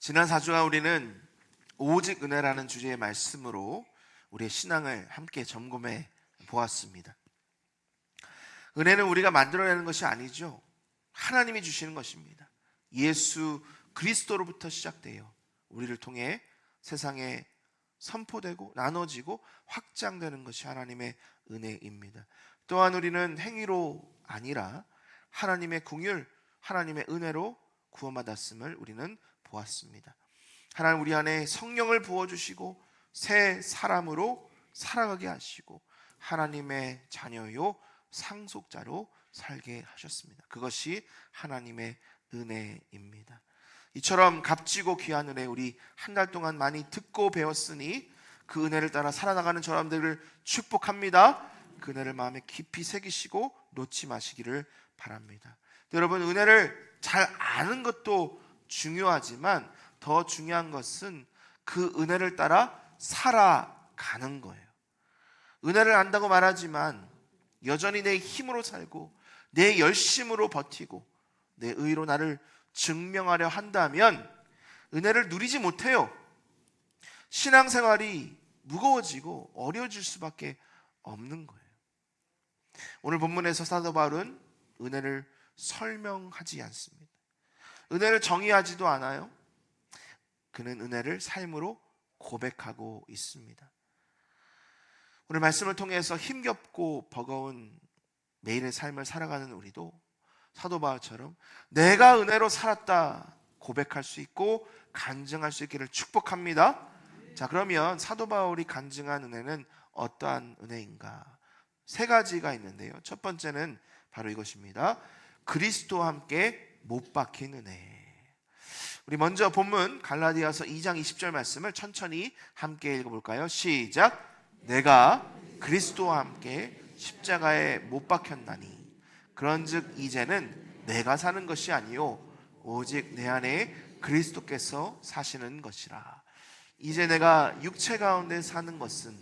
지난 4주간 우리는 오직 은혜라는 주제의 말씀으로 우리의 신앙을 함께 점검해 보았습니다. 은혜는 우리가 만들어내는 것이 아니죠. 하나님이 주시는 것입니다. 예수 그리스도로부터 시작되어 우리를 통해 세상에 선포되고 나눠지고 확장되는 것이 하나님의 은혜입니다. 또한 우리는 행위로 아니라 하나님의 긍휼, 하나님의 은혜로 구원받았음을 우리는 보았습니다. 하나님 우리 안에 성령을 부어주시고 새 사람으로 살아가게 하시고 하나님의 자녀요 상속자로 살게 하셨습니다. 그것이 하나님의 은혜입니다. 이처럼 값지고 귀한 은혜 우리 한 달 동안 많이 듣고 배웠으니 그 은혜를 따라 살아나가는 저람들을 축복합니다. 그 은혜를 마음에 깊이 새기시고 놓지 마시기를 바랍니다. 여러분, 은혜를 잘 아는 것도 중요하지만 더 중요한 것은 그 은혜를 따라 살아가는 거예요. 은혜를 안다고 말하지만 여전히 내 힘으로 살고 내 열심으로 버티고 내 의로 나를 증명하려 한다면 은혜를 누리지 못해요. 신앙생활이 무거워지고 어려워질 수밖에 없는 거예요. 오늘 본문에서 사도 바울은 은혜를 설명하지 않습니다. 은혜를 정의하지도 않아요. 그는 은혜를 삶으로 고백하고 있습니다. 오늘 말씀을 통해서 힘겹고 버거운 매일의 삶을 살아가는 우리도 사도 바울처럼 내가 은혜로 살았다 고백할 수 있고 간증할 수 있기를 축복합니다. 자, 그러면 사도 바울이 간증한 은혜는 어떠한 은혜인가? 세 가지가 있는데요. 첫 번째는 바로 이것입니다. 그리스도와 함께 못 박힌 은혜. 우리 먼저 본문 갈라디아서 2장 20절 말씀을 천천히 함께 읽어볼까요? 시작. 내가 그리스도와 함께 십자가에 못 박혔나니 그런즉 이제는 내가 사는 것이 아니요 오직 내 안에 그리스도께서 사시는 것이라. 이제 내가 육체 가운데 사는 것은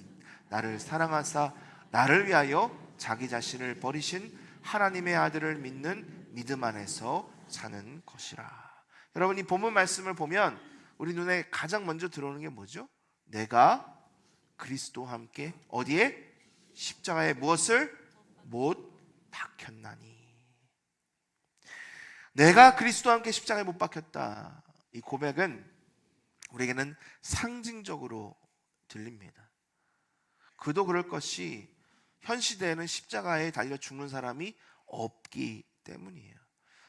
나를 사랑하사 나를 위하여 자기 자신을 버리신 하나님의 아들을 믿는 믿음 안에서 사는 것이라. 여러분, 이 본문 말씀을 보면 우리 눈에 가장 먼저 들어오는 게 뭐죠? 내가 그리스도와 함께 어디에? 십자가에 무엇을? 못 박혔나니. 내가 그리스도와 함께 십자가에 못 박혔다. 이 고백은 우리에게는 상징적으로 들립니다. 그도 그럴 것이 현 시대에는 십자가에 달려 죽는 사람이 없기 때문이에요.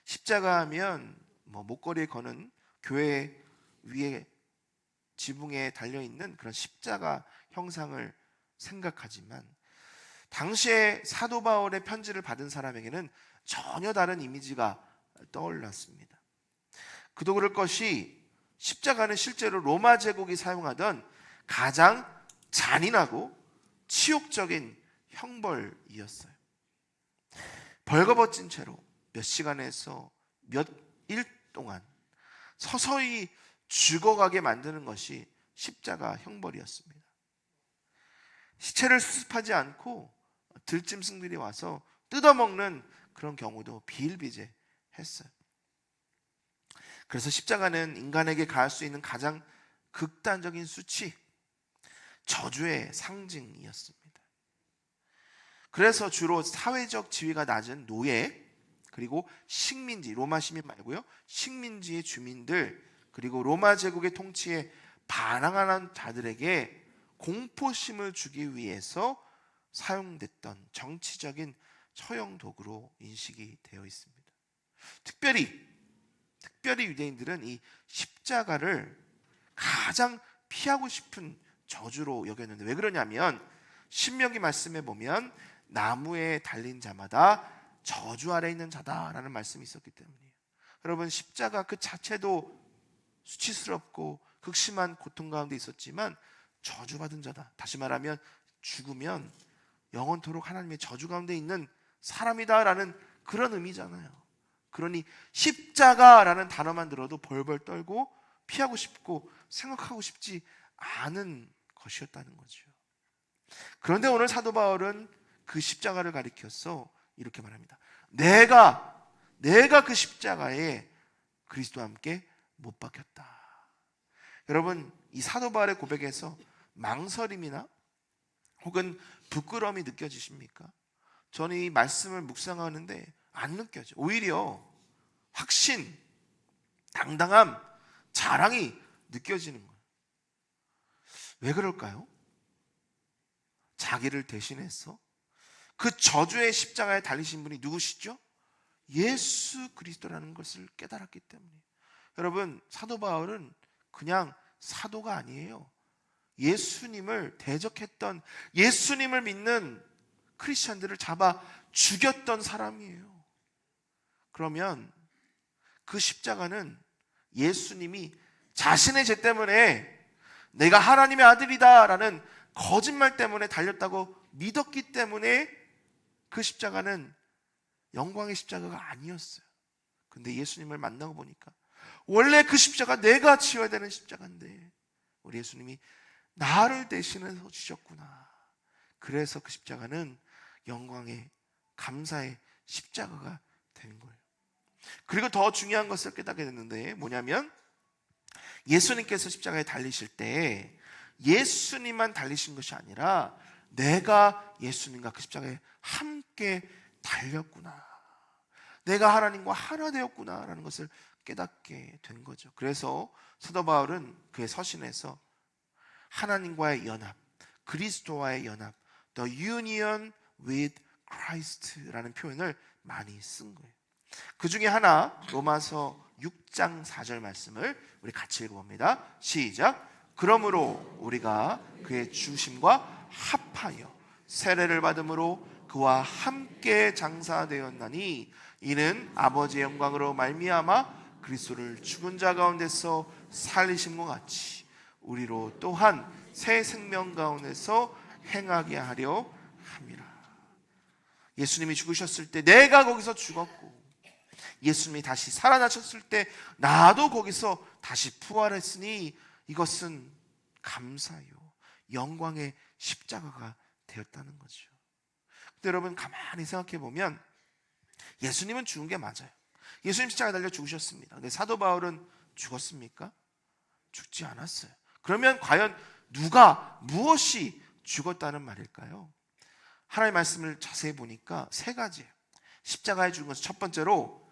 십자가 하면 목걸이에 거는 교회 위에 지붕에 달려있는 그런 십자가 형상을 생각하지만 당시에 사도 바울의 편지를 받은 사람에게는 전혀 다른 이미지가 떠올랐습니다. 그도 그럴 것이 십자가는 실제로 로마 제국이 사용하던 가장 잔인하고 치욕적인 형벌이었어요. 벌거벗은 채로 몇 시간에서 몇 일 동안 서서히 죽어가게 만드는 것이 십자가 형벌이었습니다. 시체를 수습하지 않고 들짐승들이 와서 뜯어먹는 그런 경우도 비일비재했어요. 그래서 십자가는 인간에게 가할 수 있는 가장 극단적인 수치, 저주의 상징이었습니다. 그래서 주로 사회적 지위가 낮은 노예, 그리고 식민지, 로마 시민 말고요, 식민지의 주민들, 그리고 로마 제국의 통치에 반항하는 자들에게 공포심을 주기 위해서 사용됐던 정치적인 처형 도구로 인식이 되어 있습니다. 특별히 유대인들은 이 십자가를 가장 피하고 싶은 저주로 여겼는데, 왜 그러냐면 신명기 말씀에 보면 나무에 달린 자마다 저주 아래 있는 자다라는 말씀이 있었기 때문이에요. 여러분, 십자가 그 자체도 수치스럽고 극심한 고통 가운데 있었지만 저주받은 자다, 다시 말하면 죽으면 영원토록 하나님의 저주 가운데 있는 사람이다라는 그런 의미잖아요. 그러니 십자가라는 단어만 들어도 벌벌 떨고 피하고 싶고 생각하고 싶지 않은 것이었다는 거죠. 그런데 오늘 사도 바울은 그 십자가를 가리켜서 이렇게 말합니다. 내가 그 십자가에 그리스도와 함께 못 박혔다. 여러분, 이 사도 바울의 고백에서 망설임이나 혹은 부끄러움이 느껴지십니까? 저는 이 말씀을 묵상하는데 안 느껴져요. 오히려 확신, 당당함, 자랑이 느껴지는 거예요. 왜 그럴까요? 자기를 대신해서 그 저주의 십자가에 달리신 분이 누구시죠? 예수 그리스도라는 것을 깨달았기 때문에. 여러분, 사도 바울은 그냥 사도가 아니에요. 예수님을 대적했던, 예수님을 믿는 크리스천들을 잡아 죽였던 사람이에요. 그러면 그 십자가는 예수님이 자신의 죄 때문에 내가 하나님의 아들이다 라는 거짓말 때문에 달렸다고 믿었기 때문에 그 십자가는 영광의 십자가가 아니었어요. 근데 예수님을 만나고 보니까 원래 그 십자가 내가 지어야 되는 십자가인데 우리 예수님이 나를 대신해서 주셨구나. 그래서 그 십자가는 영광의, 감사의 십자가가 된 거예요. 그리고 더 중요한 것을 깨닫게 됐는데 뭐냐면, 예수님께서 십자가에 달리실 때 예수님만 달리신 것이 아니라 내가 예수님과 그 십자가에 함께 달렸구나, 내가 하나님과 하나 되었구나 라는 것을 깨닫게 된 거죠. 그래서 사도 바울은 그의 서신에서 하나님과의 연합, 그리스도와의 연합, the union with Christ라는 표현을 많이 쓴 거예요. 그 중에 하나, 로마서 6장 4절 말씀을 우리 같이 읽어봅니다. 시작. 그러므로 우리가 그의 주심과 합하여 세례를 받음으로 그와 함께 장사되었나니 이는 아버지의 영광으로 말미암아 그리스도를 죽은 자 가운데서 살리심과 같이 우리로 또한 새 생명 가운데서 행하게 하려 함이라. 예수님이 죽으셨을 때 내가 거기서 죽었고, 예수님이 다시 살아나셨을 때 나도 거기서 다시 부활했으니 이것은 감사요, 영광의 십자가가 되었다는 거죠. 근데 여러분, 가만히 생각해 보면 예수님은 죽은 게 맞아요. 예수님 십자가에 달려 죽으셨습니다. 근데 사도 바울은 죽었습니까? 죽지 않았어요. 그러면 과연 누가, 무엇이 죽었다는 말일까요? 하나님의 말씀을 자세히 보니까 세 가지예요. 십자가에 죽은 것은 첫 번째로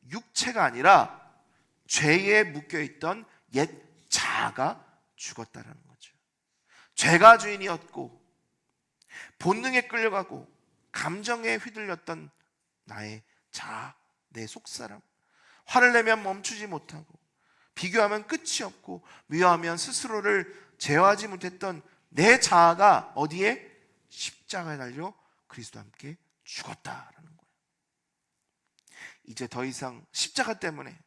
육체가 아니라 죄에 묶여있던 옛 자아가 죽었다는 거죠. 죄가 주인이었고 본능에 끌려가고 감정에 휘둘렸던 나의 자아, 내 속사람, 화를 내면 멈추지 못하고 비교하면 끝이 없고 미워하면 스스로를 제어하지 못했던 내 자아가 어디에? 십자가에 달려 그리스도와 함께 죽었다라는 거예요. 이제 더 이상 십자가 때문에,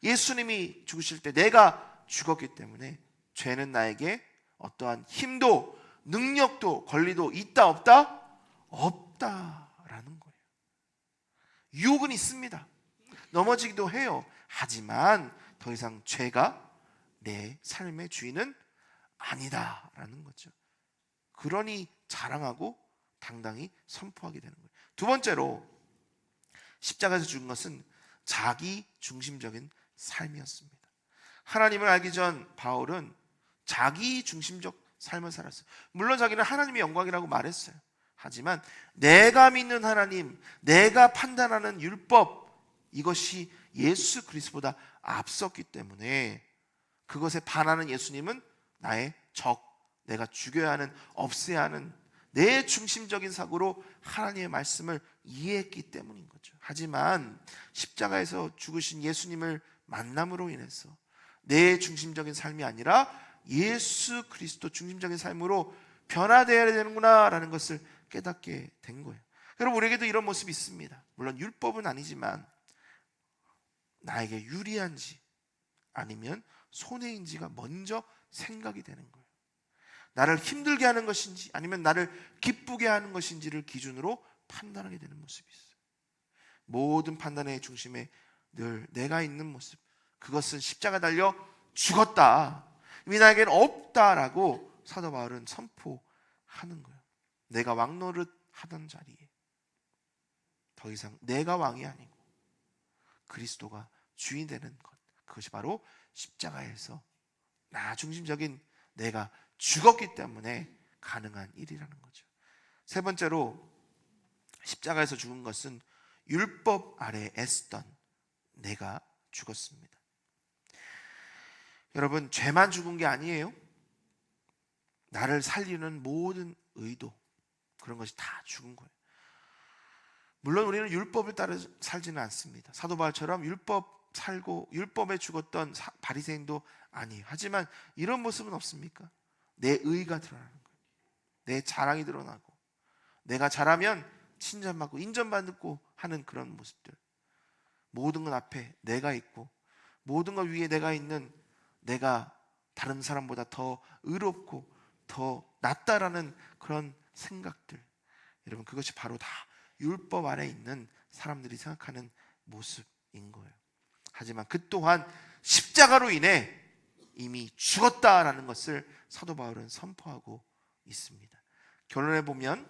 예수님이 죽으실 때 내가 죽었기 때문에 죄는 나에게 어떠한 힘도 능력도 권리도 있다 없다? 없다라는 거예요. 유혹은 있습니다. 넘어지기도 해요. 하지만 더 이상 죄가 내 삶의 주인은 아니다라는 거죠. 그러니 자랑하고 당당히 선포하게 되는 거예요. 두 번째로, 십자가에서 죽은 것은 자기 중심적인 삶이었습니다. 하나님을 알기 전 바울은 자기 중심적 삶을 살았어요. 물론 자기는 하나님의 영광이라고 말했어요. 하지만 내가 믿는 하나님, 내가 판단하는 율법, 이것이 예수 그리스도보다 앞섰기 때문에 그것에 반하는 예수님은 나의 적, 내가 죽여야 하는, 없애야 하는 내 중심적인 사고로 하나님의 말씀을 이해했기 때문인 거죠. 하지만 십자가에서 죽으신 예수님을 만남으로 인해서 내 중심적인 삶이 아니라 예수 그리스도 중심적인 삶으로 변화되어야 되는구나 라는 것을 깨닫게 된 거예요. 여러분, 우리에게도 이런 모습이 있습니다. 물론 율법은 아니지만 나에게 유리한지 아니면 손해인지가 먼저 생각이 되는 거예요. 나를 힘들게 하는 것인지 아니면 나를 기쁘게 하는 것인지를 기준으로 판단하게 되는 모습이 있어요. 모든 판단의 중심에 늘 내가 있는 모습, 그것은 십자가 달려 죽었다, 이미 나에게는 없다라고 사도 바울은 선포하는 거예요. 내가 왕노릇 하던 자리에 더 이상 내가 왕이 아니고 그리스도가 주인 되는 것, 그것이 바로 십자가에서 나 중심적인 내가 죽었기 때문에 가능한 일이라는 거죠. 세 번째로 십자가에서 죽은 것은 율법 아래 애쓰던 내가 죽었습니다. 여러분, 죄만 죽은 게 아니에요. 나를 살리는 모든 의도, 그런 것이 다 죽은 거예요. 물론 우리는 율법을 따라 살지는 않습니다. 사도 바울처럼 율법 살고 율법에 죽었던 바리새인도 아니에요. 하지만 이런 모습은 없습니까? 내 의가 드러나는 거예요. 내 자랑이 드러나고, 내가 잘하면 칭찬받고 인정받고 하는 그런 모습들. 모든 것 앞에 내가 있고, 모든 것 위에 내가 있는, 내가 다른 사람보다 더 의롭고 더 낫다라는 그런 생각들. 여러분, 그것이 바로 다 율법 안에 있는 사람들이 생각하는 모습인 거예요. 하지만 그 또한 십자가로 인해 이미 죽었다라는 것을 사도 바울은 선포하고 있습니다. 결론해 보면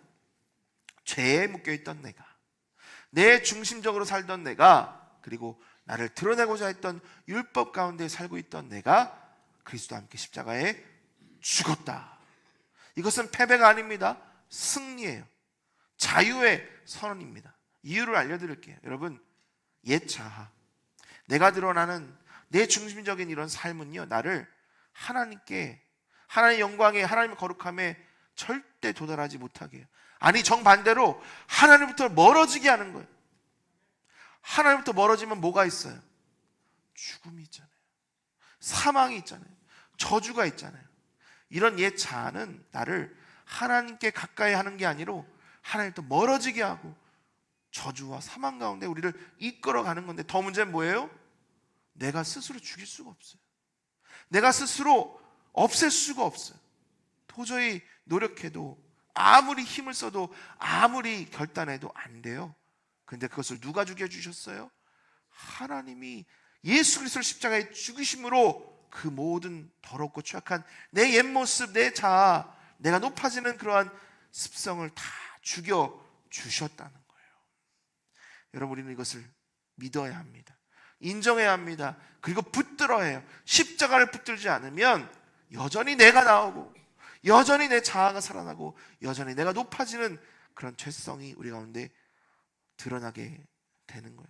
죄에 묶여있던 내가, 내 중심적으로 살던 내가, 그리고 나를 드러내고자 했던 율법 가운데 살고 있던 내가 그리스도와 함께 십자가에 죽었다. 이것은 패배가 아닙니다. 승리예요. 자유의 선언입니다. 이유를 알려드릴게요. 여러분, 옛 자아, 내가 드러나는 내 중심적인 이런 삶은요, 나를 하나님께, 하나님의 영광에, 하나님의 거룩함에 절대 도달하지 못하게 해요. 아니, 정반대로 하나님부터 멀어지게 하는 거예요. 하나님부터 멀어지면 뭐가 있어요? 죽음이 있잖아요. 사망이 있잖아요. 저주가 있잖아요. 이런 옛 자아는 나를 하나님께 가까이 하는 게 아니라 하나님부터 멀어지게 하고 저주와 사망 가운데 우리를 이끌어가는 건데, 더 문제는 뭐예요? 내가 스스로 죽일 수가 없어요. 내가 스스로 없앨 수가 없어요. 도저히 노력해도, 아무리 힘을 써도, 아무리 결단해도 안 돼요. 그런데 그것을 누가 죽여주셨어요? 하나님이 예수 그리스도를 십자가에 죽이심으로 그 모든 더럽고 취약한 내 옛모습, 내 자아, 내가 높아지는 그러한 습성을 다 죽여주셨다는 거예요. 여러분, 우리는 이것을 믿어야 합니다. 인정해야 합니다. 그리고 붙들어야 해요. 십자가를 붙들지 않으면 여전히 내가 나오고, 여전히 내 자아가 살아나고, 여전히 내가 높아지는 그런 죄성이 우리 가운데 드러나게 되는 거예요.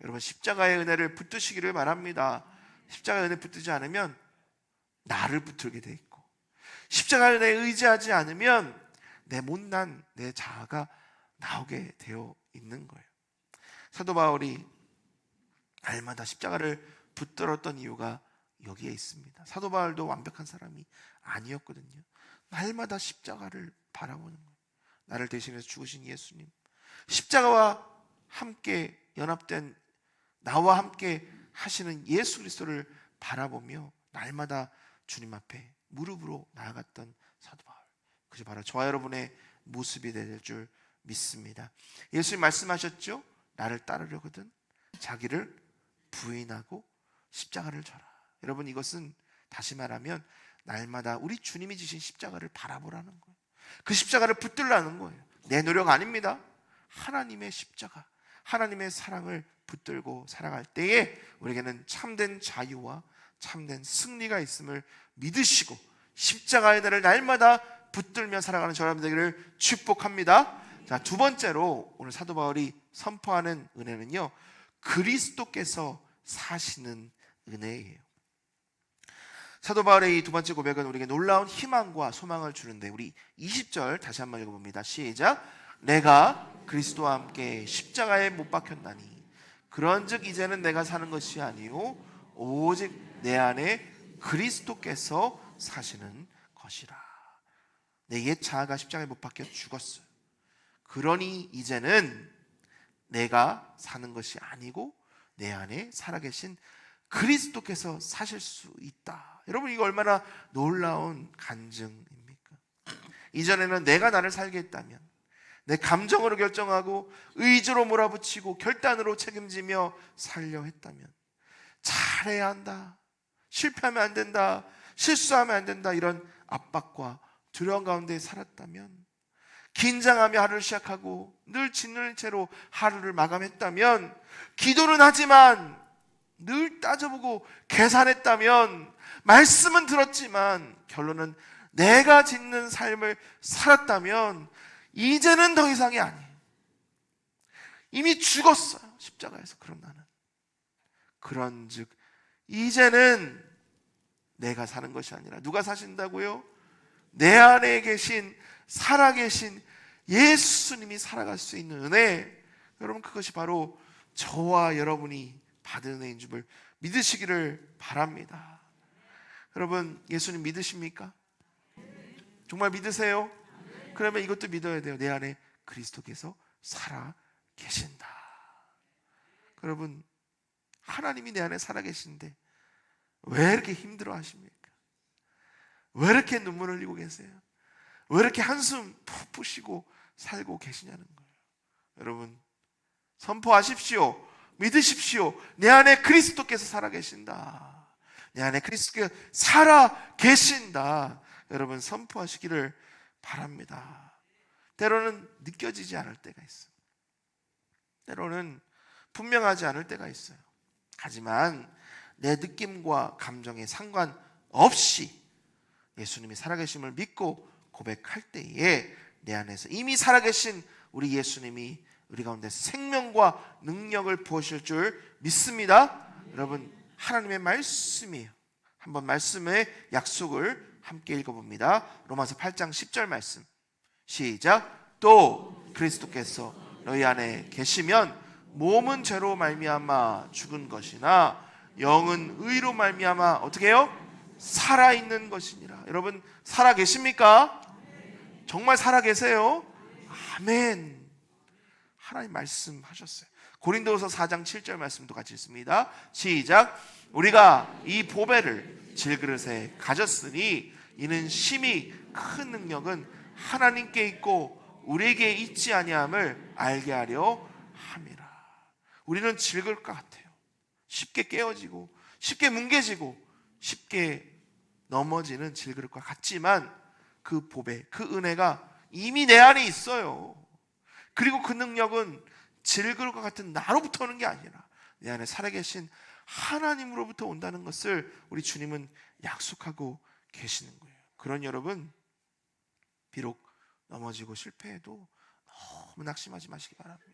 여러분, 십자가의 은혜를 붙드시기를 바랍니다. 십자가의 은혜 붙들지 않으면 나를 붙들게 돼 있고, 십자가의 은혜에 의지하지 않으면 내 못난 내 자아가 나오게 되어 있는 거예요. 사도 바울이 날마다 십자가를 붙들었던 이유가 여기에 있습니다. 사도 바울도 완벽한 사람이 아니었거든요. 날마다 십자가를 바라보는 거예요. 나를 대신해서 죽으신 예수님, 십자가와 함께 연합된 나와 함께 하시는 예수 그리스도를 바라보며 날마다 주님 앞에 무릎으로 나아갔던 사도 바울, 그것이 바로 저와 여러분의 모습이 될 줄 믿습니다. 예수님 말씀하셨죠? 나를 따르려거든 자기를 부인하고 십자가를 져라. 여러분, 이것은 다시 말하면 날마다 우리 주님이 지신 십자가를 바라보라는 거예요. 그 십자가를 붙들라는 거예요. 내 노력 아닙니다. 하나님의 십자가, 하나님의 사랑을 붙들고 살아갈 때에 우리에게는 참된 자유와 참된 승리가 있음을 믿으시고 십자가의 날을 날마다 붙들며 살아가는 저여러분 되기를 축복합니다. 자, 두 번째로 오늘 사도 바울이 선포하는 은혜는요, 그리스도께서 사시는 은혜예요. 사도 바울의 이 두 번째 고백은 우리에게 놀라운 희망과 소망을 주는데, 우리 20절 다시 한번 읽어봅니다. 시작. 내가 그리스도와 함께 십자가에 못 박혔나니 그런즉 이제는 내가 사는 것이 아니요 오직 내 안에 그리스도께서 사시는 것이라. 내 옛 자아가 십자가에 못 박혀 죽었어요. 그러니 이제는 내가 사는 것이 아니고 내 안에 살아계신 그리스도께서 사실 수 있다. 여러분, 이거 얼마나 놀라운 간증입니까? 이전에는 내가 나를 살게 했다면, 내 감정으로 결정하고 의지로 몰아붙이고 결단으로 책임지며 살려 했다면, 잘해야 한다, 실패하면 안 된다, 실수하면 안 된다, 이런 압박과 두려움 가운데 살았다면, 긴장하며 하루를 시작하고 늘 짓눌린 채로 하루를 마감했다면, 기도는 하지만 늘 따져보고 계산했다면, 말씀은 들었지만 결론은 내가 짓는 삶을 살았다면 이제는 더 이상이 아니에요. 이미 죽었어요, 십자가에서. 그럼 나는 그런즉 이제는 내가 사는 것이 아니라 누가 사신다고요? 내 안에 계신, 살아계신 예수님이 살아갈 수 있는 은혜. 여러분, 그것이 바로 저와 여러분이 받은 은혜인 줄 믿으시기를 바랍니다. 여러분, 예수님 믿으십니까? 정말 믿으세요? 그러면 이것도 믿어야 돼요. 내 안에 그리스도께서 살아 계신다. 여러분, 하나님이 내 안에 살아 계신데 왜 이렇게 힘들어 하십니까? 왜 이렇게 눈물 흘리고 계세요? 왜 이렇게 한숨 푹 푸시고 살고 계시냐는 거예요. 여러분, 선포하십시오. 믿으십시오. 내 안에 그리스도께서 살아 계신다. 내 안에 그리스도께서 살아 계신다. 여러분, 선포하시기를 바랍니다. 때로는 느껴지지 않을 때가 있어요. 때로는 분명하지 않을 때가 있어요. 하지만 내 느낌과 감정에 상관없이 예수님이 살아계심을 믿고 고백할 때에 내 안에서 이미 살아계신 우리 예수님이 우리 가운데 생명과 능력을 부으실 줄 믿습니다. 여러분, 하나님의 말씀이에요. 한번 말씀의 약속을 함께 읽어봅니다. 로마서 8장 10절 말씀, 시작. 또 그리스도께서 너희 안에 계시면 몸은 죄로 말미암아 죽은 것이나 영은 의로 말미암아 어떻게 해요? 살아있는 것이니라. 여러분, 살아 계십니까? 정말 살아 계세요? 아멘. 하나님 말씀하셨어요. 고린도후서 4장 7절 말씀도 같이 읽습니다. 시작. 우리가 이 보배를 질그릇에 가졌으니 이는 심히 큰 능력은 하나님께 있고 우리에게 있지 아니함을 알게 하려 함이라. 우리는 질그릇과 같아요. 쉽게 깨어지고 쉽게 뭉개지고 쉽게 넘어지는 질그릇과 같지만 그 보배, 그 은혜가 이미 내 안에 있어요. 그리고 그 능력은 질그릇과 같은 나로부터 오는 게 아니라 내 안에 살아계신 하나님으로부터 온다는 것을 우리 주님은 약속하고 계시는 거예요. 그런 여러분, 비록 넘어지고 실패해도 너무 낙심하지 마시기 바랍니다.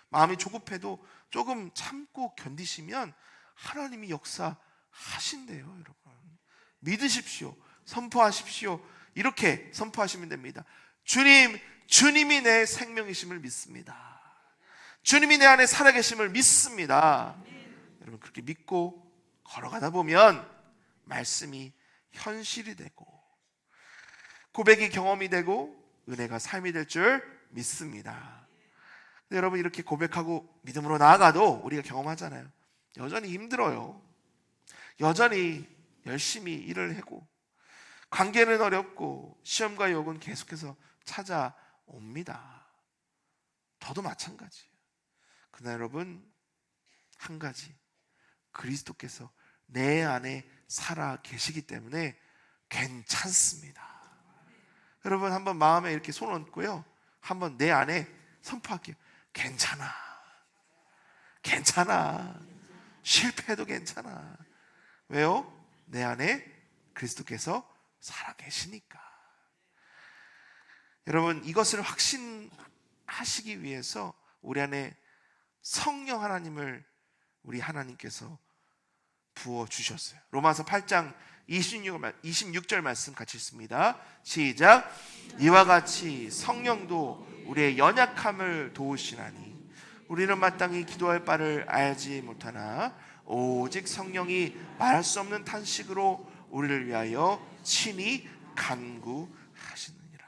마음이 조급해도 조금 참고 견디시면 하나님이 역사하신대요. 여러분, 믿으십시오. 선포하십시오. 이렇게 선포하시면 됩니다. 주님이 내 생명이심을 믿습니다. 주님이 내 안에 살아계심을 믿습니다. 여러분, 그렇게 믿고 걸어가다 보면 말씀이 현실이 되고 고백이 경험이 되고 은혜가 삶이 될 줄 믿습니다. 근데 여러분, 이렇게 고백하고 믿음으로 나아가도 우리가 경험하잖아요. 여전히 힘들어요. 여전히 열심히 일을 하고 관계는 어렵고 시험과 욕은 계속해서 찾아옵니다. 저도 마찬가지예요. 그러나 여러분, 한 가지, 그리스도께서 내 안에 살아 계시기 때문에 괜찮습니다. 여러분, 한번 마음에 이렇게 손 얹고요, 한번 내 안에 선포할게요. 괜찮아. 괜찮아. 실패해도 괜찮아. 왜요? 내 안에 그리스도께서 살아 계시니까. 여러분, 이것을 확신하시기 위해서 우리 안에 성령 하나님을 우리 하나님께서 부어주셨어요. 로마서 8장 26절 말씀 같이 읽습니다. 시작. 이와 같이 성령도 우리의 연약함을 도우시나니 우리는 마땅히 기도할 바를 알지 못하나 오직 성령이 말할 수 없는 탄식으로 우리를 위하여 친히 간구하시느니라.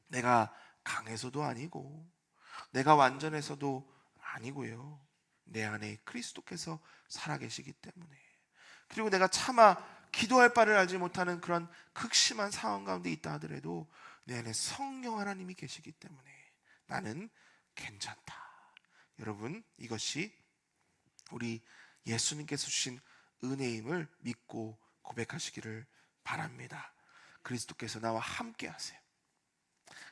내가 강해서도 아니고 내가 완전해서도 아니고요, 내 안에 그리스도께서 살아계시기 때문에, 그리고 내가 차마 기도할 바를 알지 못하는 그런 극심한 상황 가운데 있다 하더라도 내 안에 성령 하나님이 계시기 때문에 나는 괜찮다. 여러분, 이것이 우리 예수님께서 주신 은혜임을 믿고 고백하시기를 바랍니다. 그리스도께서 나와 함께 하세요.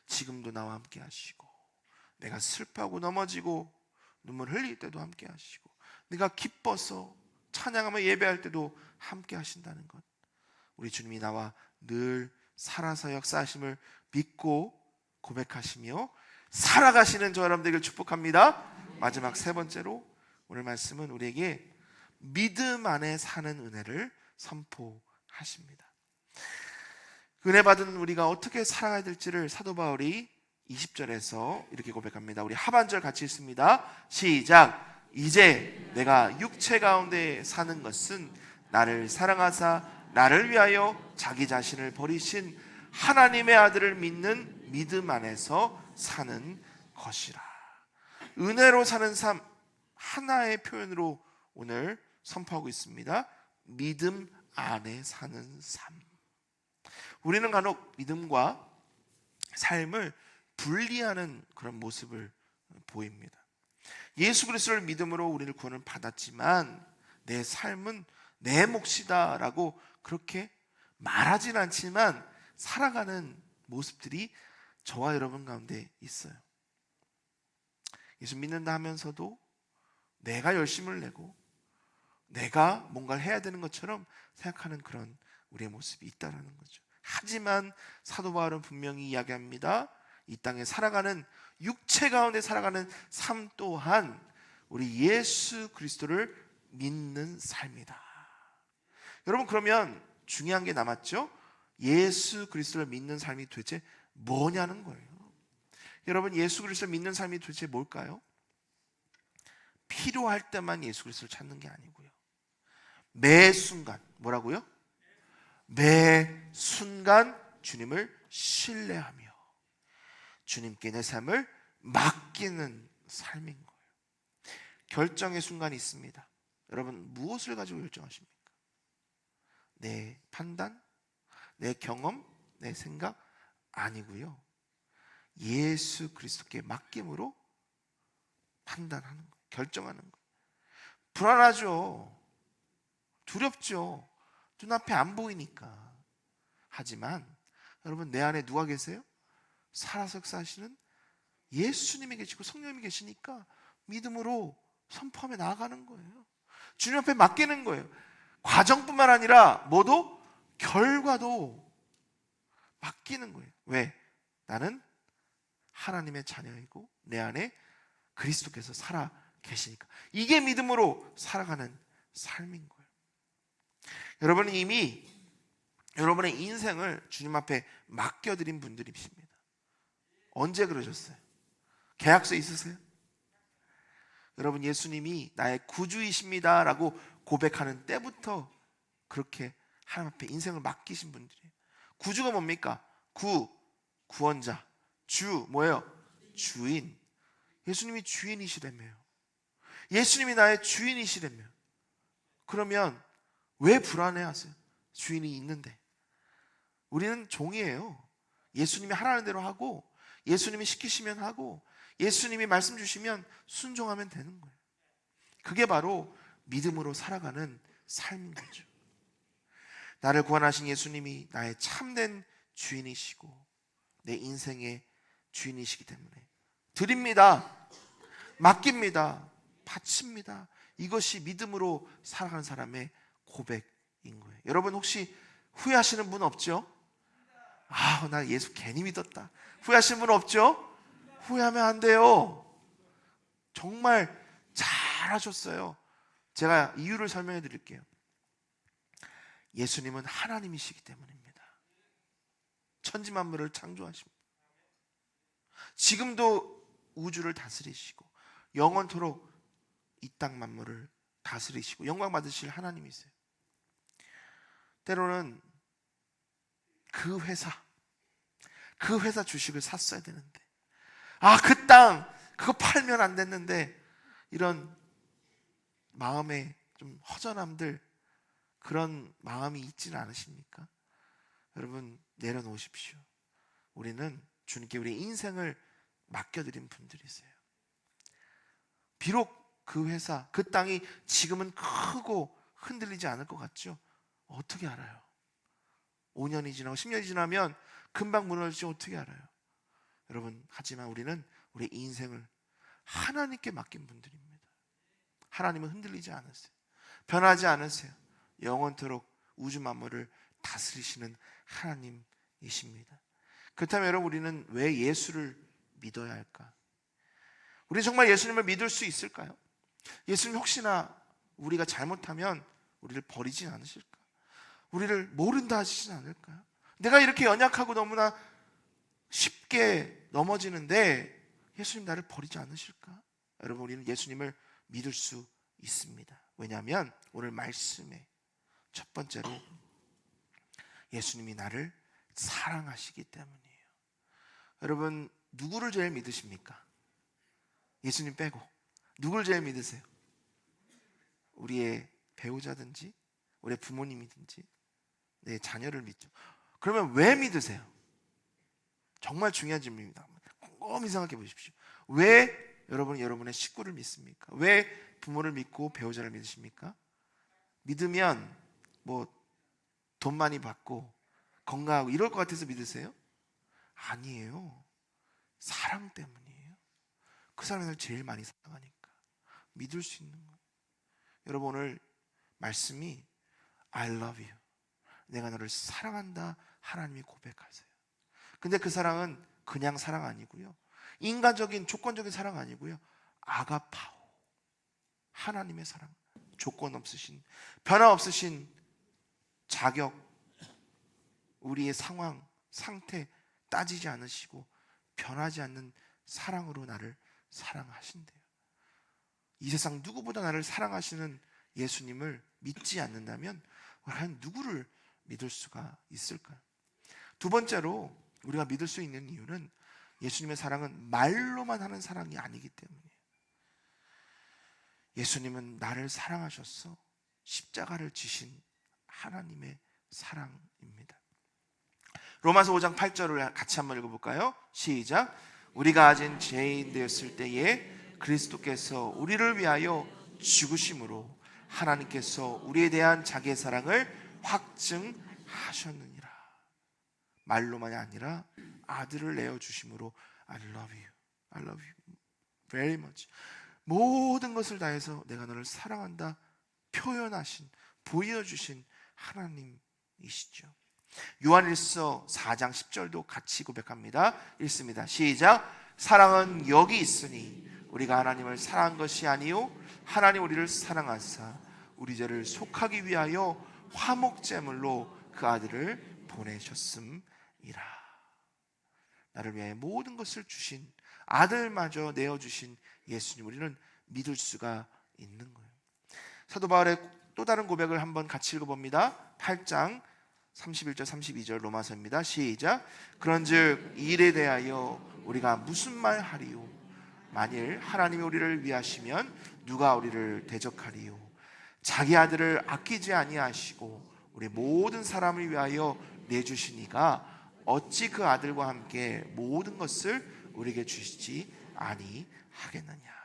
지금도 나와 함께 하시고, 내가 슬퍼하고 넘어지고 눈물 흘릴 때도 함께 하시고, 내가 기뻐서 찬양하며 예배할 때도 함께 하신다는 것, 우리 주님이 나와 늘 살아서 역사하심을 믿고 고백하시며 살아가시는 저 여러분 되길 축복합니다. 마지막 세 번째로 오늘 말씀은 우리에게 믿음 안에 사는 은혜를 선포하십니다. 은혜 받은 우리가 어떻게 살아가야 될지를 사도 바울이 20절에서 이렇게 고백합니다. 우리 하반절 같이 읽습니다. 시작. 이제 내가 육체 가운데 사는 것은 나를 사랑하사 나를 위하여 자기 자신을 버리신 하나님의 아들을 믿는 믿음 안에서 사는 것이라. 은혜로 사는 삶, 하나의 표현으로 오늘 선포하고 있습니다. 믿음 안에 사는 삶. 우리는 간혹 믿음과 삶을 분리하는 그런 모습을 보입니다. 예수 그리스도를 믿음으로 우리를 구원을 받았지만 내 삶은 내 몫이다 라고 그렇게 말하진 않지만 살아가는 모습들이 저와 여러분 가운데 있어요. 예수 믿는다 하면서도 내가 열심을 내고 내가 뭔가를 해야 되는 것처럼 생각하는 그런 우리의 모습이 있다는 거죠. 하지만 사도 바울은 분명히 이야기합니다. 이 땅에 살아가는, 육체 가운데 살아가는 삶 또한 우리 예수 그리스도를 믿는 삶이다. 여러분, 그러면 중요한 게 남았죠? 예수 그리스도를 믿는 삶이 도대체 뭐냐는 거예요. 여러분, 예수 그리스도를 믿는 삶이 도대체 뭘까요? 필요할 때만 예수 그리스도를 찾는 게 아니고요, 매 순간, 뭐라고요? 매 순간 주님을 신뢰하며 주님께 내 삶을 맡기는 삶인 거예요. 결정의 순간이 있습니다. 여러분, 무엇을 가지고 결정하십니까? 내 판단, 내 경험, 내 생각 아니고요, 예수 그리스도께 맡김으로 판단하는 거예요. 결정하는 거예요. 불안하죠. 두렵죠. 눈앞에 안 보이니까. 하지만 여러분, 내 안에 누가 계세요? 살아서 역사하시는 예수님이 계시고 성령님이 계시니까 믿음으로 선포하며 나아가는 거예요. 주님 앞에 맡기는 거예요. 과정뿐만 아니라 뭐도? 결과도 맡기는 거예요. 왜? 나는 하나님의 자녀이고 내 안에 그리스도께서 살아 계시니까. 이게 믿음으로 살아가는 삶인 거예요. 여러분은 이미 여러분의 인생을 주님 앞에 맡겨드린 분들이십니다. 언제 그러셨어요? 계약서 있으세요? 여러분, 예수님이 나의 구주이십니다 라고 고백하는 때부터 그렇게 하나님 앞에 인생을 맡기신 분들이에요. 구주가 뭡니까? 구원자. 주, 뭐예요? 주인. 예수님이 주인이시라며요. 예수님이 나의 주인이시라며. 그러면 왜 불안해하세요? 주인이 있는데. 우리는 종이에요. 예수님이 하라는 대로 하고, 예수님이 시키시면 하고, 예수님이 말씀 주시면 순종하면 되는 거예요. 그게 바로 믿음으로 살아가는 삶인 거죠. 나를 구원하신 예수님이 나의 참된 주인이시고 내 인생의 주인이시기 때문에 드립니다, 맡깁니다, 바칩니다. 이것이 믿음으로 살아가는 사람의 고백인 거예요. 여러분, 혹시 후회하시는 분 없죠? 아, 나 예수 괜히 믿었다. 후회하시는 분 없죠? 후회하면 안 돼요. 정말 잘하셨어요. 제가 이유를 설명해 드릴게요. 예수님은 하나님이시기 때문입니다. 천지만물을 창조하십니다. 지금도 우주를 다스리시고 영원토록 이 땅 만물을 다스리시고 영광 받으실 하나님이세요. 때로는 그 회사 주식을 샀어야 되는데, 아, 그 땅 그거 팔면 안 됐는데, 이런 마음에 좀 허전함들, 그런 마음이 있지는 않으십니까? 여러분, 내려놓으십시오. 우리는 주님께 우리 인생을 맡겨드린 분들이세요. 비록 그 회사, 그 땅이 지금은 크고 흔들리지 않을 것 같죠? 어떻게 알아요? 5년이 지나고 10년이 지나면 금방 무너질지 어떻게 알아요? 여러분, 하지만 우리는 우리 인생을 하나님께 맡긴 분들입니다. 하나님은 흔들리지 않으세요. 변하지 않으세요. 영원토록 우주 만물을 다스리시는 하나님이십니다. 그렇다면 여러분, 우리는 왜 예수를 믿어야 할까? 우리 정말 예수님을 믿을 수 있을까요? 예수님 혹시나 우리가 잘못하면 우리를 버리진 않으실까? 우리를 모른다 하시진 않을까요? 내가 이렇게 연약하고 너무나 쉽게 넘어지는데 예수님 나를 버리지 않으실까? 여러분, 우리는 예수님을 믿을 수 있습니다. 왜냐하면 오늘 말씀에 첫 번째로 예수님이 나를 사랑하시기 때문이에요. 여러분, 누구를 제일 믿으십니까? 예수님 빼고 누구를 제일 믿으세요? 우리의 배우자든지 우리의 부모님이든지 내 자녀를 믿죠. 그러면 왜 믿으세요? 정말 중요한 질문입니다. 꼼꼼히 생각해 보십시오. 왜 여러분은 여러분의 식구를 믿습니까? 왜 부모를 믿고 배우자를 믿으십니까? 믿으면 뭐 돈 많이 받고 건강하고 이럴 것 같아서 믿으세요? 아니에요. 사랑 때문이에요. 그 사람이 나를 제일 많이 사랑하니까 믿을 수 있는 거예요. 여러분, 오늘 말씀이 I love you, 내가 너를 사랑한다, 하나님이 고백하세요. 근데 그 사랑은 그냥 사랑 아니고요, 인간적인 조건적인 사랑 아니고요, 아가파오, 하나님의 사랑, 조건 없으신, 변화 없으신 자격, 우리의 상황, 상태 따지지 않으시고 변하지 않는 사랑으로 나를 사랑하신대요. 이 세상 누구보다 나를 사랑하시는 예수님을 믿지 않는다면 과연 누구를 믿을 수가 있을까요? 두 번째로 우리가 믿을 수 있는 이유는 예수님의 사랑은 말로만 하는 사랑이 아니기 때문이에요. 예수님은 나를 사랑하셔서 십자가를 지신 하나님의 사랑입니다. 로마서 5장 8절을 같이 한번 읽어볼까요? 시작. 우리가 아직 죄인 되었을 때에 그리스도께서 우리를 위하여 죽으심으로 하나님께서 우리에 대한 자기의 사랑을 확증하셨느니라. 말로만이 아니라 아들을 내어주심으로 I love you, I love you very much, 모든 것을 다해서 내가 너를 사랑한다 표현하신, 보여주신 하나님이시죠. 요한일서 4장 10절도 같이 고백합니다. 읽습니다. 시작. 사랑은 여기 있으니 우리가 하나님을 사랑한 것이 아니요 하나님 우리를 사랑하사 우리 죄를 속하기 위하여 화목제물로 그 아들을 보내셨음이라. 나를 위하여 모든 것을 주신, 아들마저 내어주신 예수님, 우리는 믿을 수가 있는 거예요. 사도 바울의 또 다른 고백을 한번 같이 읽어봅니다. 8장 31절 32절 로마서입니다. 시작. 그런즉 이 일에 대하여 우리가 무슨 말 하리요? 만일 하나님이 우리를 위하시면 누가 우리를 대적하리요? 자기 아들을 아끼지 아니하시고 우리 모든 사람을 위하여 내주시니가 어찌 그 아들과 함께 모든 것을 우리에게 주시지 아니하겠느냐?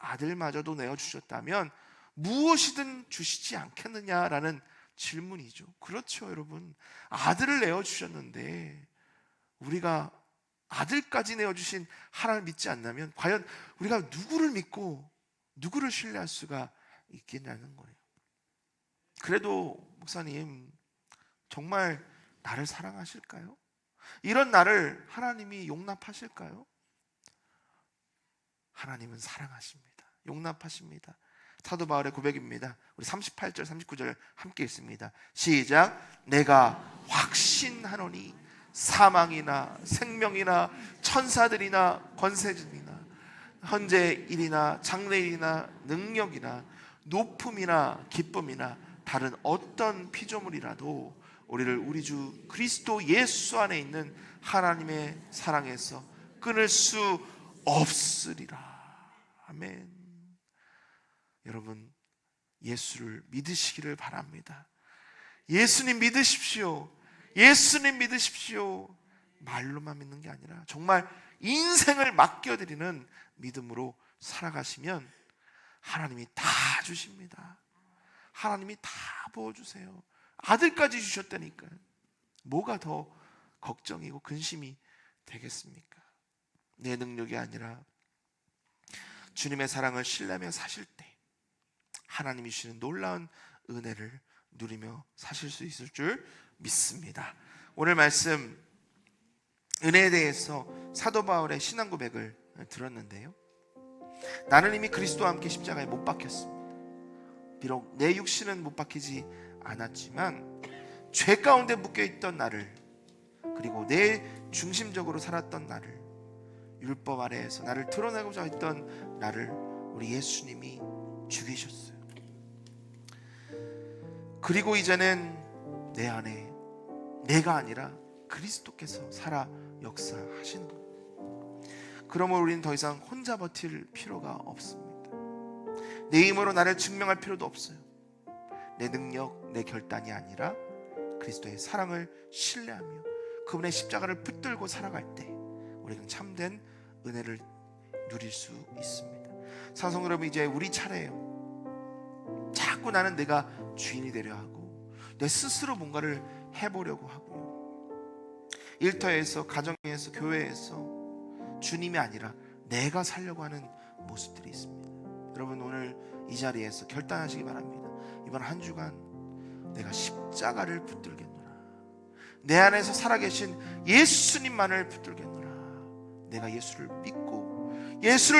아들마저도 내어주셨다면 무엇이든 주시지 않겠느냐라는 질문이죠. 그렇죠, 여러분. 아들을 내어주셨는데 우리가 아들까지 내어주신 하나님을 믿지 않다면 과연 우리가 누구를 믿고 누구를 신뢰할 수가 있겠냐는 거예요. 그래도 목사님, 정말 나를 사랑하실까요? 이런 나를 하나님이 용납하실까요? 하나님은 사랑하십니다. 용납하십니다. 사도 바울의 고백입니다. 우리 38절 39절 함께 읽습니다. 시작. 내가 확신하노니 사망이나 생명이나 천사들이나 권세들이나 현재 일이나 장래일이나 능력이나 높음이나 기쁨이나 다른 어떤 피조물이라도 우리를 우리 주 그리스도 예수 안에 있는 하나님의 사랑에서 끊을 수 없으리라. 아멘. 여러분, 예수를 믿으시기를 바랍니다. 예수님 믿으십시오. 예수님 믿으십시오. 말로만 믿는 게 아니라 정말 인생을 맡겨드리는 믿음으로 살아가시면 하나님이 다 주십니다. 하나님이 다 부어주세요. 아들까지 주셨다니까요. 뭐가 더 걱정이고 근심이 되겠습니까? 내 능력이 아니라 주님의 사랑을 신뢰하며 사실 때 하나님이 주시는 놀라운 은혜를 누리며 사실 수 있을 줄 믿습니다. 오늘 말씀 은혜에 대해서 사도 바울의 신앙 고백을 들었는데요, 나는 이미 그리스도와 함께 십자가에 못 박혔습니다. 비록 내 육신은 못 박히지 않았지만 죄 가운데 묶여있던 나를, 그리고 내 중심적으로 살았던 나를, 율법 아래에서 나를 드러내고자 했던 나를 우리 예수님이 죽이셨어요. 그리고 이제는 내 안에 내가 아니라 그리스도께서 살아 역사하시는 겁니다. 그러므로 우리는 더 이상 혼자 버틸 필요가 없습니다. 내 힘으로 나를 증명할 필요도 없어요. 내 능력, 내 결단이 아니라 그리스도의 사랑을 신뢰하며 그분의 십자가를 붙들고 살아갈 때 우리는 참된 은혜를 누릴 수 있습니다. 사성 여러분, 이제 우리 차례예요. 자꾸 나는 내가 주인이 되려 하고 내 스스로 뭔가를 해보려고 하고요, 일터에서, 가정에서, 교회에서 주님이 아니라 내가 살려고 하는 모습들이 있습니다. 여러분, 오늘 이 자리에서 결단하시기 바랍니다. 이번 한 주간 내가 십자가를 붙들겠노라. 내 안에서 살아계신 예수님만을 붙들겠노라. 내가 예수를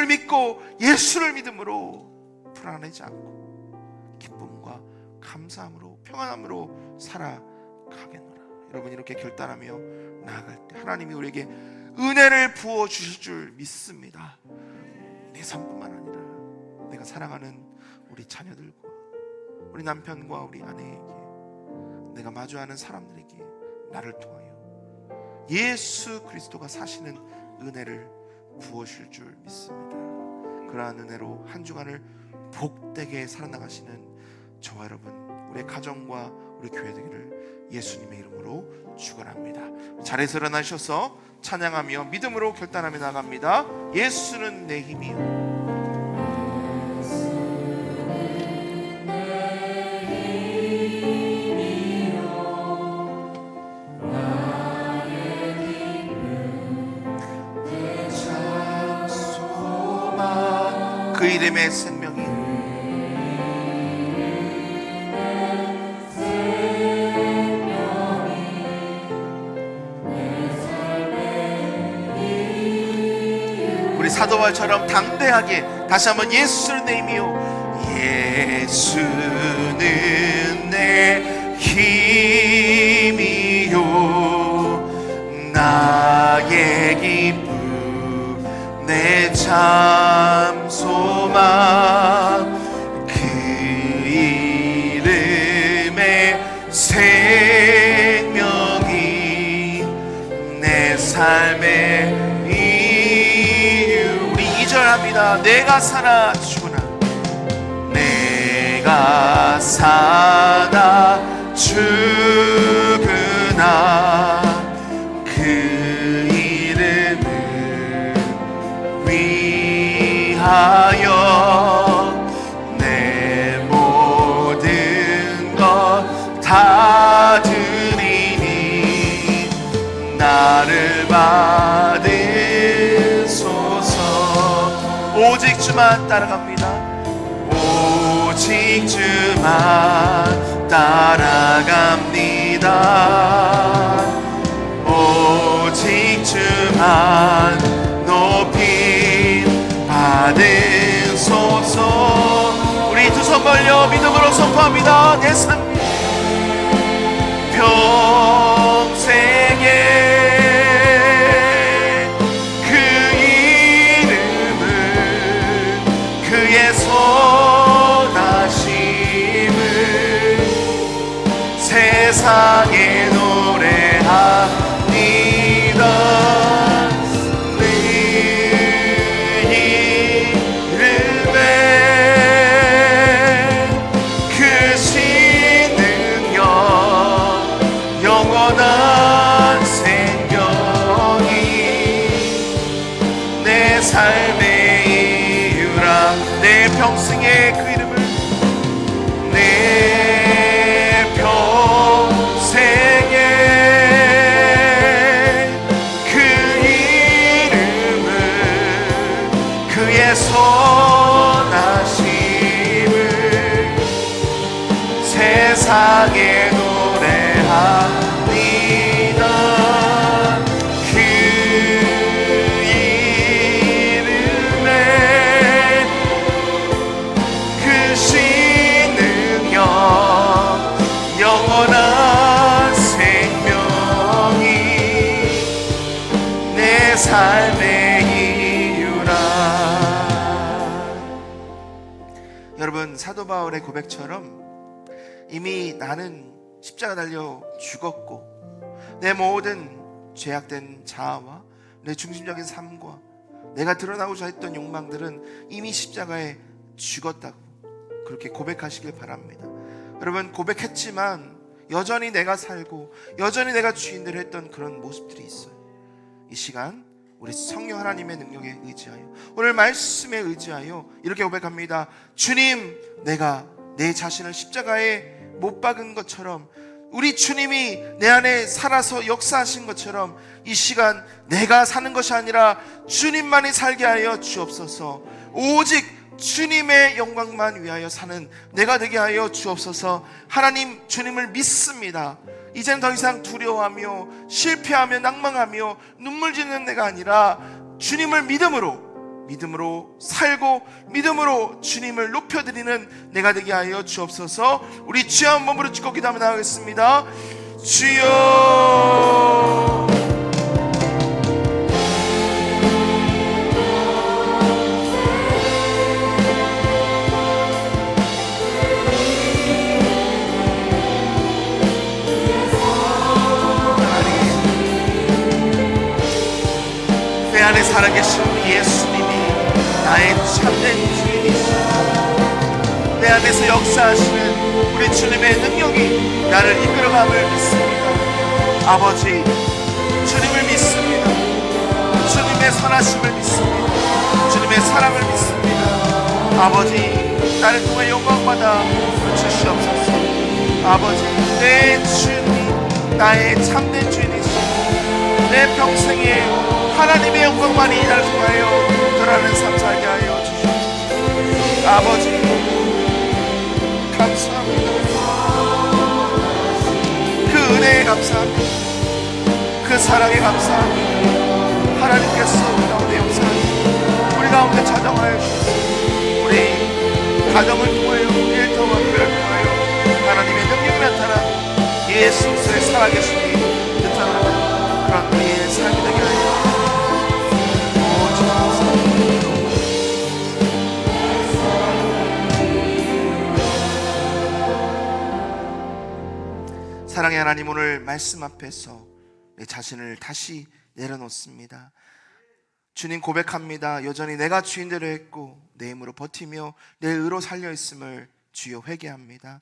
믿고 예수를 믿음으로 불안하지 않고 기쁨과 감사함으로 평안함으로 살아가겠노라. 여러분, 이렇게 결단하며 나아갈 때 하나님이 우리에게 은혜를 부어 주실 줄 믿습니다. 내 삶뿐만 아니라 내가 사랑하는 우리 자녀들과 우리 남편과 우리 아내에게, 내가 마주하는 사람들에게 나를 통하여 예수 그리스도가 사시는 은혜를 부어주실 줄 믿습니다. 그러한 은혜로 한 주간을 복되게 살아나가시는 저와 여러분, 우리 가정과 우리 교회 되기를 예수님의 이름으로 축원합니다. 자리에서 일어나셔서 찬양하며 믿음으로 결단하며 나갑니다. 예수는 내 힘이요. 그 이름의 생명이 우리 사도 바울처럼 당대하게 다시 한번 예수는 내 힘이요, 예수는 내 힘이요, 나의 기쁨 내 참 소망, 그 이름의 생명이 내 삶의 이유. 우리 2절 합니다. 내가 사나 죽으나, 내가 사나 죽으나 그 이름을 위하여 내 모든 것 다 드리니 나를 받으소서. 오직 주만 따라갑니다. 오직 주만 따라갑니다. 오직 주만 높이 받으소서. 우리 두 손 벌려 믿음으로 선포합니다. 내 삶 평생에 그 이름을, 그의 선하심을 세상에 노래합니다. 삶의 이유라. 내 평생에 그 이름을, 내 평생에 그 이름을, 그의 선하심을 세상에 노래합니다. 그 이름에 크신 능력 영원한 생명이 내 삶의 이유라. 여러분, 사도 바울의 고백처럼 이미 나는 십자가 달려 죽었고 내 모든 죄악된 자아와 내 중심적인 삶과 내가 드러나고자 했던 욕망들은 이미 십자가에 죽었다고 그렇게 고백하시길 바랍니다. 여러분, 고백했지만 여전히 내가 살고 여전히 내가 주인대로 했던 그런 모습들이 있어요. 이 시간 우리 성령 하나님의 능력에 의지하여, 오늘 말씀에 의지하여 이렇게 고백합니다. 주님, 내가 내 자신을 십자가에 못 박은 것처럼, 우리 주님이 내 안에 살아서 역사하신 것처럼 이 시간 내가 사는 것이 아니라 주님만이 살게 하여 주옵소서. 오직 주님의 영광만 위하여 사는 내가 되게 하여 주옵소서. 하나님, 주님을 믿습니다. 이제는 더 이상 두려워하며 실패하며 낭망하며 눈물 짓는 내가 아니라 주님을 믿음으로 살고 믿음으로 주님을 높여드리는 내가 되게 하여 주옵소서. 우리 주여 한 몸으로 찍고 기도하며 나가겠습니다. 주여, 내 안에 살아계신 예수님이 나의 참된 주인이시고 내 안에서 역사하시는 우리 주님의 능력이 나를 이끌어감을 믿습니다. 아버지, 주님을 믿습니다. 주님의 선하심을 믿습니다. 주님의 사랑을 믿습니다. 아버지, 나를 통해 영광받아 주시옵소서. 아버지, 내 주님, 나의 참된 주인이시고 내 평생에 하나님의 영광만이 나를 통하여 드러나는 삶 살게 하여 주시옵소서. 아버지, 감사합니다. 그 은혜에 감사합니다. 그 사랑에 감사합니다. 하나님께서 우리 가운데 역사하시고 우리 가운데 자정하여 주시옵소서. 우리 가정을 통하여 일터와 교회를 통하여 하나님의 능력이 나타나고 예수 그리스도의 살아계심이 나타나는 그런 우리의 삶이 되게 하여 사랑의 하나님, 오늘 말씀 앞에서 내 자신을 다시 내려놓습니다. 주님, 고백합니다. 여전히 내가 주인대로 했고 내 힘으로 버티며 내 의로 살려있음을 주여 회개합니다.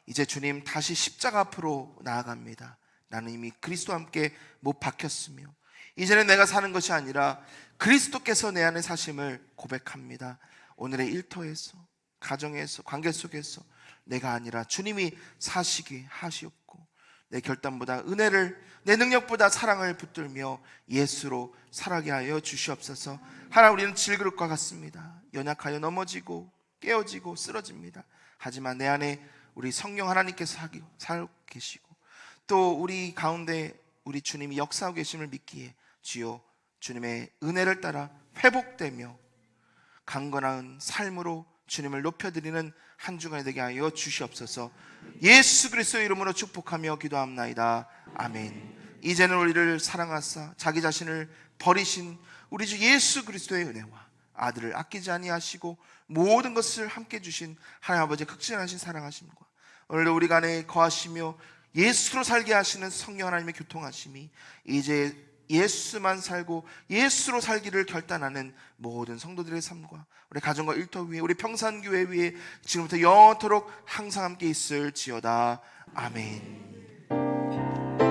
이제 주님, 다시 십자가 앞으로 나아갑니다. 나는 이미 그리스도와 함께 못 박혔으며 이제는 내가 사는 것이 아니라 그리스도께서 내 안에 사심을 고백합니다. 오늘의 일터에서, 가정에서, 관계 속에서 내가 아니라 주님이 사시게 하시옵고 내 결단보다 은혜를, 내 능력보다 사랑을 붙들며 예수로 살아가게 하여 주시옵소서. 하나님, 우리는 질그릇과 같습니다. 연약하여 넘어지고 깨어지고 쓰러집니다. 하지만 내 안에 우리 성령 하나님께서 살고 계시고 또 우리 가운데 우리 주님이 역사하고 계심을 믿기에 주여 주님의 은혜를 따라 회복되며 강건한 삶으로 주님을 높여드리는 한 주간이 되게 하여 주시옵소서. 예수 그리스도의 이름으로 축복하며 기도합나이다. 아멘. 이제는 우리를 사랑하사 자기 자신을 버리신 우리 주 예수 그리스도의 은혜와 아들을 아끼지 아니하시고 모든 것을 함께 주신 하나님 아버지의 극진하신 사랑하심과 오늘도 우리 간에 거하시며 예수로 살게 하시는 성령 하나님의 교통하심이 이제 예수만 살고 예수로 살기를 결단하는 모든 성도들의 삶과 우리 가정과 일터 위에, 우리 평산교회 위에 지금부터 영원토록 항상 함께 있을지어다. 아멘.